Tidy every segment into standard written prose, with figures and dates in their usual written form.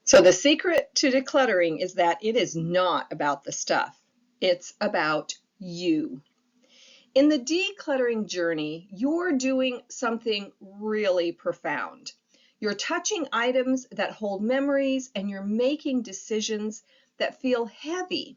So the secret to decluttering is that it is not about the stuff. It's about you. In the decluttering journey, you're doing something really profound. You're touching items that hold memories, and you're making decisions that feel heavy.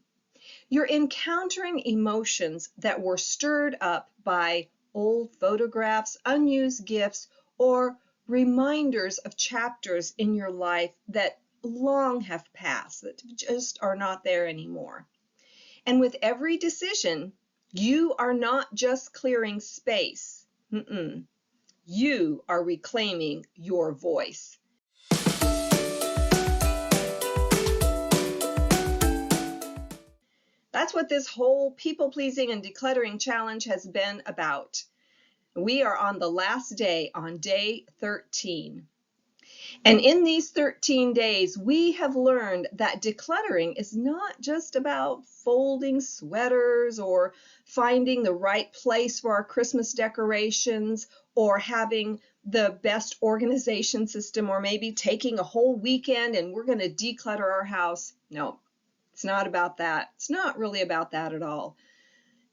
You're encountering emotions that were stirred up by old photographs, unused gifts, or reminders of chapters in your life that long have passed, that just are not there anymore. And with every decision, you are not just clearing space. You are reclaiming your voice. That's what this whole people-pleasing and decluttering challenge has been about. We are on the last day, on day 13. And in these 13 days, we have learned that decluttering is not just about folding sweaters or finding the right place for our Christmas decorations or having the best organization system or maybe taking a whole weekend and we're going to declutter our house. No, it's not about that. It's not really about that at all.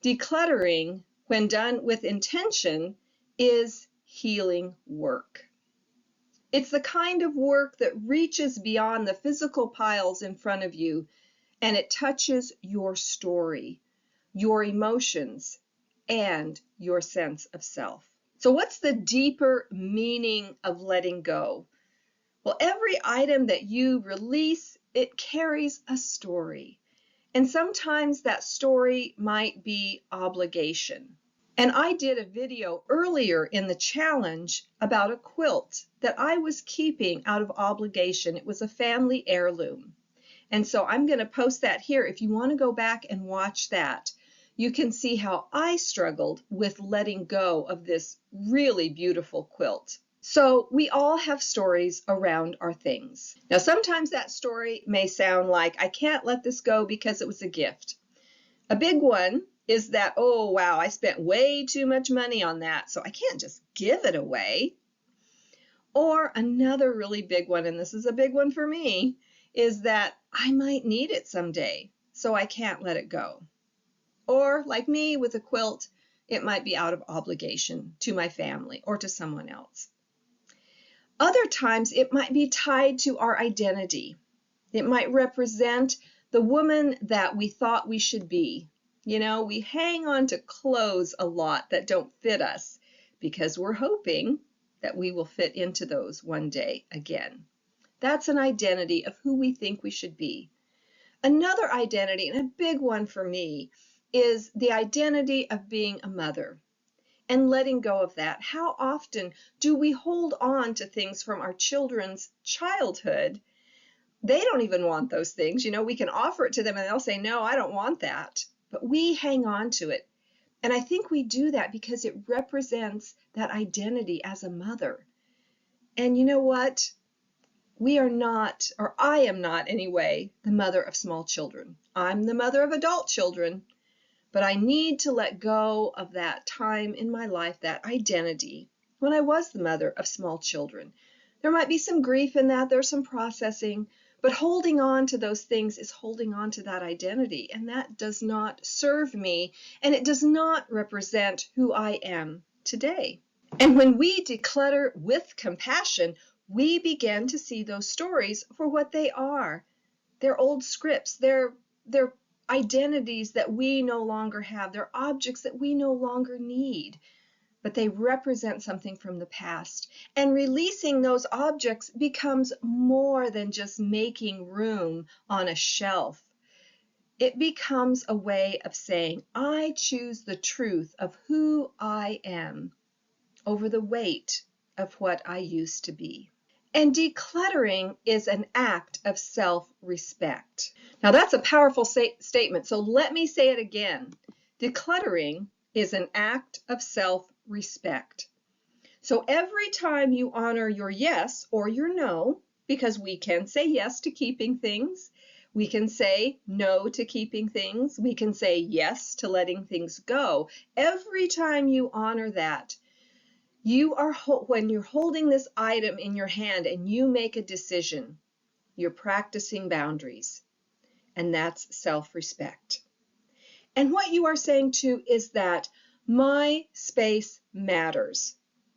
Decluttering, when done with intention, is healing work. It's the kind of work that reaches beyond the physical piles in front of you, and it touches your story, your emotions, and your sense of self. So what's the deeper meaning of letting go? Well, every item that you release, it carries a story. And sometimes that story might be obligation. And I did a video earlier in the challenge about a quilt that I was keeping out of obligation. It was a family heirloom. And so I'm going to post that here. If you want to go back and watch that, you can see how I struggled with letting go of this really beautiful quilt. So we all have stories around our things. Now, sometimes that story may sound like, I can't let this go because it was a gift. A big one is that, oh, wow, I spent way too much money on that, so I can't just give it away. Or another really big one, and this is a big one for me, is that I might need it someday, so I can't let it go. Or like me with a quilt, it might be out of obligation to my family or to someone else. Other times it might be tied to our identity. It might represent the woman that we thought we should be. You know, we hang on to clothes a lot that don't fit us because we're hoping that we will fit into those one day again. That's an identity of who we think we should be. Another identity, and a big one for me, is the identity of being a mother and letting go of that. How often do we hold on to things from our children's childhood? They don't even want those things. You know, we can offer it to them and they'll say, no, I don't want that. But we hang on to it. And I think we do that because it represents that identity as a mother. And you know what? We are not, or I am not anyway, the mother of small children. I'm the mother of adult children, but I need to let go of that time in my life, that identity, when I was the mother of small children. There might be some grief in that, there's some processing, but holding on to those things is holding on to that identity, and that does not serve me, and it does not represent who I am today. And when we declutter with compassion, we begin to see those stories for what they are. They're old scripts, they're identities that we no longer have, they're objects that we no longer need. But they represent something from the past. And releasing those objects becomes more than just making room on a shelf. It becomes a way of saying, I choose the truth of who I am over the weight of what I used to be. And decluttering is an act of self-respect. Now that's a powerful statement, so let me say it again. Decluttering is an act of self-respect. So every time you honor your yes or your no, because we can say yes to keeping things, we can say no to keeping things, we can say yes to letting things go. Every time you honor that, you are when you're holding this item in your hand and you make a decision, You're practicing boundaries, and that's self-respect. And what you are saying too is that my space matters,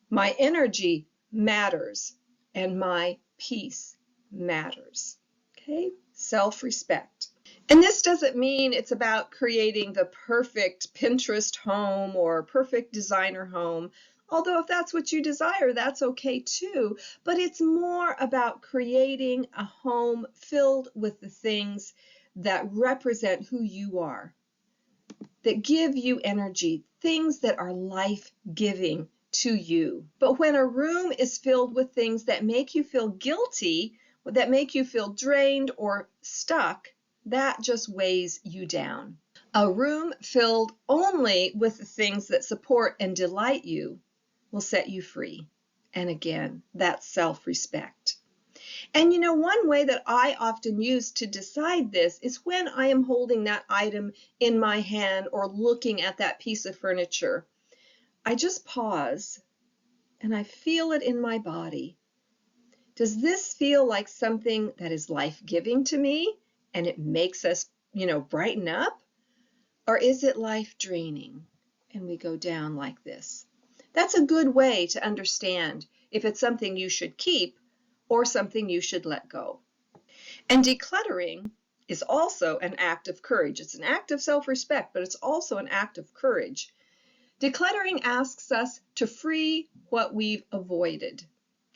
my energy matters, and my peace matters. Okay? Self-respect. And this doesn't mean it's about creating the perfect Pinterest home or perfect designer home. Although if that's what you desire, that's okay too. But it's more about creating a home filled with the things that represent who you are, that give you energy, things that are life-giving to you. But when a room is filled with things that make you feel guilty, that make you feel drained or stuck, that just weighs you down. A room filled only with the things that support and delight you will set you free. And again, that's self-respect. And one way that I often use to decide this is when I am holding that item in my hand or looking at that piece of furniture. I just pause and I feel it in my body. Does this feel like something that is life-giving to me and it makes us, brighten up? Or is it life-draining and we go down like this? That's a good way to understand if it's something you should keep or something you should let go. And decluttering is also an act of courage. It's an act of self-respect, but it's also an act of courage. Decluttering asks us to free what we've avoided.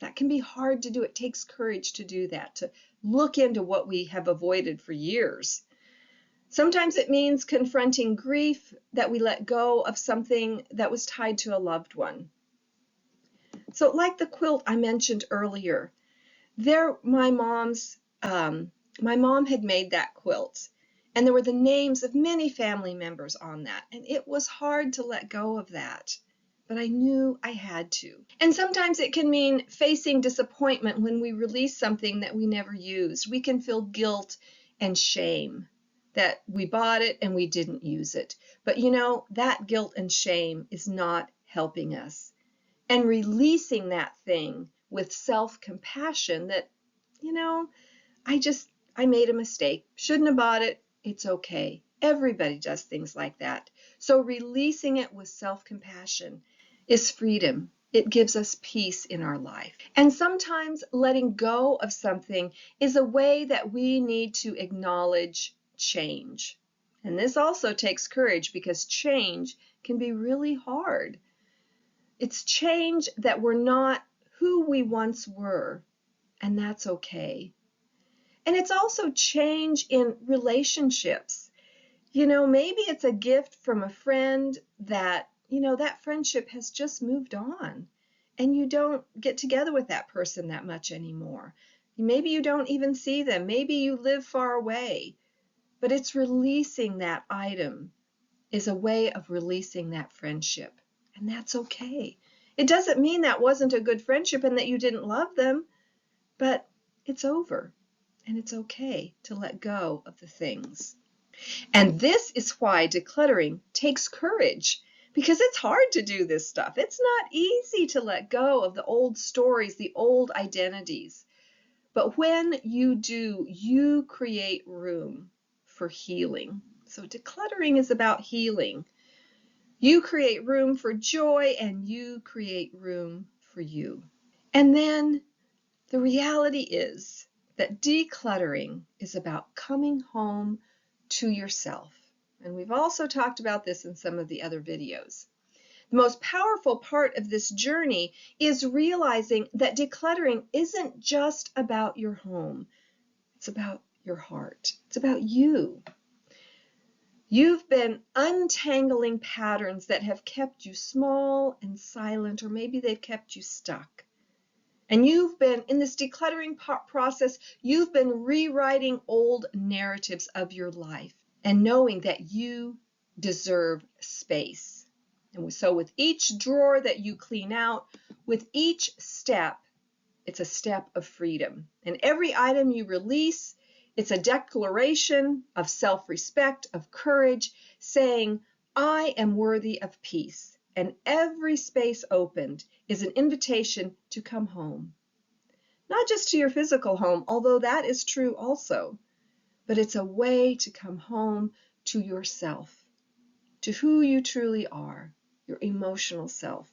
That can be hard to do. It takes courage to do that, to look into what we have avoided for years. Sometimes it means confronting grief that we let go of something that was tied to a loved one. So like the quilt I mentioned earlier, my mom had made that quilt, and there were the names of many family members on that, and it was hard to let go of that. But I knew I had to. And sometimes it can mean facing disappointment when we release something that we never used. We can feel guilt and shame that we bought it and we didn't use it. But that guilt and shame is not helping us. And releasing that thing with self-compassion that, I made a mistake. Shouldn't have bought it. It's okay. Everybody does things like that. So releasing it with self-compassion is freedom. It gives us peace in our life. And sometimes letting go of something is a way that we need to acknowledge change. And this also takes courage because change can be really hard. It's change that we're not who we once were, and that's okay. And it's also change in relationships. Maybe it's a gift from a friend that, that friendship has just moved on and you don't get together with that person that much anymore. Maybe you don't even see them. Maybe you live far away, but it's releasing that item is a way of releasing that friendship, and that's okay. It doesn't mean that wasn't a good friendship and that you didn't love them, but it's over, and it's okay to let go of the things. And this is why decluttering takes courage, because it's hard to do this stuff. It's not easy to let go of the old stories, the old identities. But when you do, you create room for healing. So decluttering is about healing. You create room for joy and you create room for you. And then the reality is that decluttering is about coming home to yourself. And we've also talked about this in some of the other videos. The most powerful part of this journey is realizing that decluttering isn't just about your home. It's about your heart. It's about you. You've been untangling patterns that have kept you small and silent, or maybe they've kept you stuck. And you've been, in this decluttering process, you've been rewriting old narratives of your life and knowing that you deserve space. And so with each drawer that you clean out, with each step, it's a step of freedom. And every item you release, it's a declaration of self-respect, of courage, saying, I am worthy of peace. And every space opened is an invitation to come home. not just to your physical home, although that is true also, but it's a way to come home to yourself, to who you truly are, your emotional self,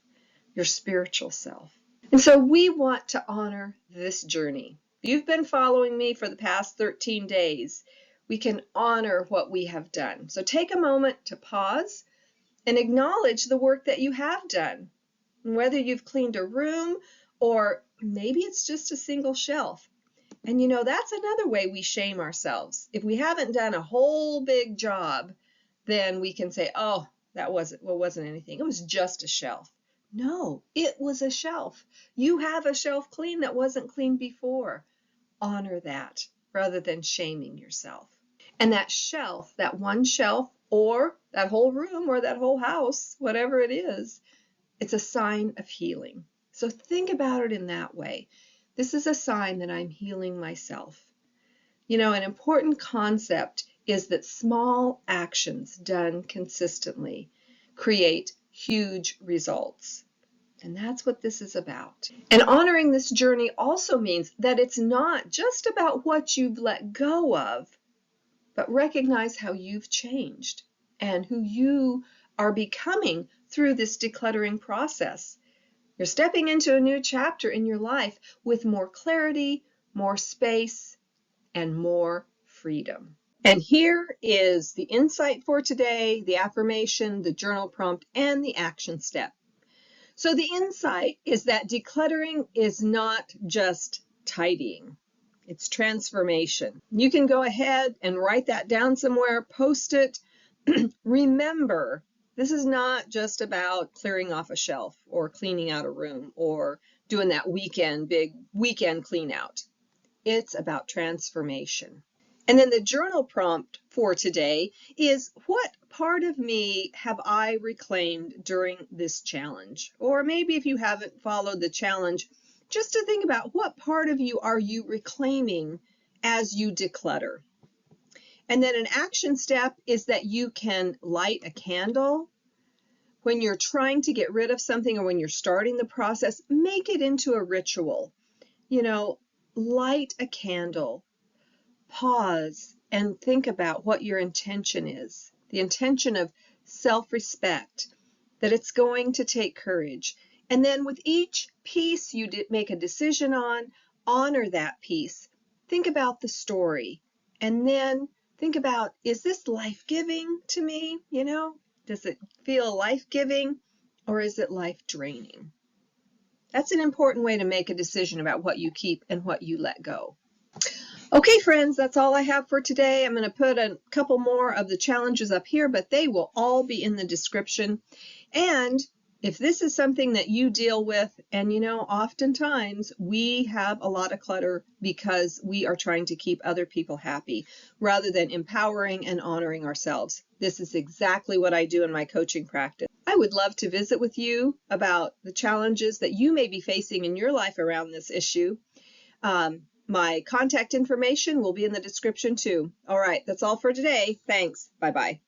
your spiritual self. And so we want to honor this journey. If you've been following me for the past 13 days, we can honor what we have done. So take a moment to pause and acknowledge the work that you have done. And whether you've cleaned a room or maybe it's just a single shelf. And you know, that's another way we shame ourselves. If we haven't done a whole big job, then we can say, oh, that wasn't anything. It was just a shelf. No, it was a shelf. You have a shelf clean that wasn't cleaned before. Honor that rather than shaming yourself. And that shelf, that one shelf, or that whole room or that whole house, whatever it is, it's a sign of healing. So think about it in that way. This is a sign that I'm healing myself. You know, an important concept is that small actions done consistently create huge results. And that's what this is about. And honoring this journey also means that it's not just about what you've let go of, but recognize how you've changed and who you are becoming through this decluttering process. You're stepping into a new chapter in your life with more clarity, more space, and more freedom. And here is the insight for today, the affirmation, the journal prompt, and the action step. So the insight is that decluttering is not just tidying. It's transformation. You can go ahead and write that down somewhere, post it. Remember, this is not just about clearing off a shelf or cleaning out a room or doing that big weekend clean out. It's about transformation. And then the journal prompt for today is, what part of me have I reclaimed during this challenge? Or maybe if you haven't followed the challenge, just to think about what part of you are you reclaiming as you declutter. And then an action step is that you can light a candle. When you're trying to get rid of something or when you're starting the process, make it into a ritual. You know, light a candle. Pause and think about what your intention is. The intention of self-respect, that it's going to take courage. And then with each piece you make a decision on, honor that piece. Think about the story. And then think about, is this life-giving to me? You know, does it feel life-giving or is it life-draining? That's an important way to make a decision about what you keep and what you let go. Okay, friends, that's all I have for today. I'm going to put a couple more of the challenges up here, but they will all be in the description. And if this is something that you deal with, and you know, oftentimes we have a lot of clutter because we are trying to keep other people happy rather than empowering and honoring ourselves. This is exactly what I do in my coaching practice. I would love to visit with you about the challenges that you may be facing in your life around this issue. My contact information will be in the description too. All right, that's all for today. Thanks. Bye-bye.